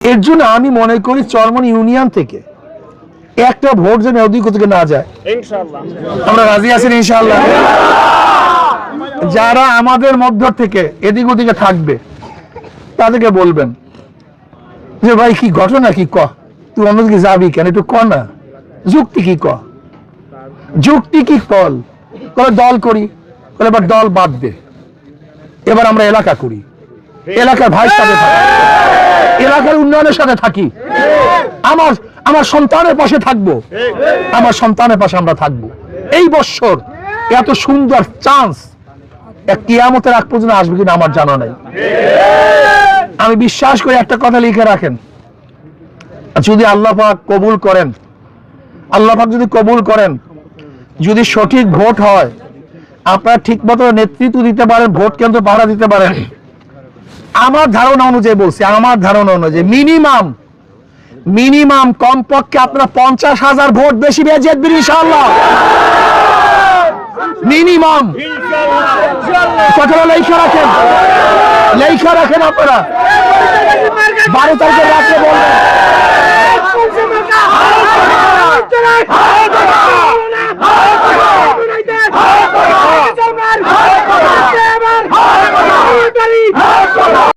এর জন্য আমি মনে করি চরমন ইউনিয়ন থেকে একটা ভোট যেন অধিক থেকে না যায়। ইনশাআল্লাহ আমরা রাজি আছেন ইনশাআল্লাহ। যারা আমাদের মধ্য থেকে এদিক ওদিকে থাকবে তাদেরকে বলবেন যে ভাই কি ঘটনা কি ক, তুই অন্যদিকে যাবি কেন, একটু ক না, যুক্তি কি ক, যুক্তি কি কল, বলে দল করি, বলে এবার দল বাদ দে, এবার আমরা এলাকা করি, এলাকার ভাইয়ের সাথে থাকি, এলাকার উন্নয়নের সাথে থাকি, আমার সন্তানের পাশে থাকবো, আমার সন্তানের পাশে আমরা থাকবো। এই বছর এত সুন্দর চান্স কিয়ামতের আগ পর্যন্ত আসবে কিনা আমার জানা নাই। আমি বিশ্বাস করি একটা কথা লিখে রাখেন, যদি আল্লাহ পাক কবুল করেন, আল্লাহ পাক যদি কবুল করেন, যদি সঠিক ভোট হয়, আপনারা ঠিক মতো নেতৃত্ব দিতে পারেন, ভোট কেন্দ্র পাহারা দিতে পারেন, আমার ধারণা অনুযায়ী বলছি, আমার ধারণা অনুযায়ী মিনিমাম কমপক্ষে আপনারা 50,000 ভোট বেশি পেয়ে জিতবেন ইনশাআল্লাহ। মিনিমাম লেখা রাখেন আপনারা 12 তারিখে রাত্রে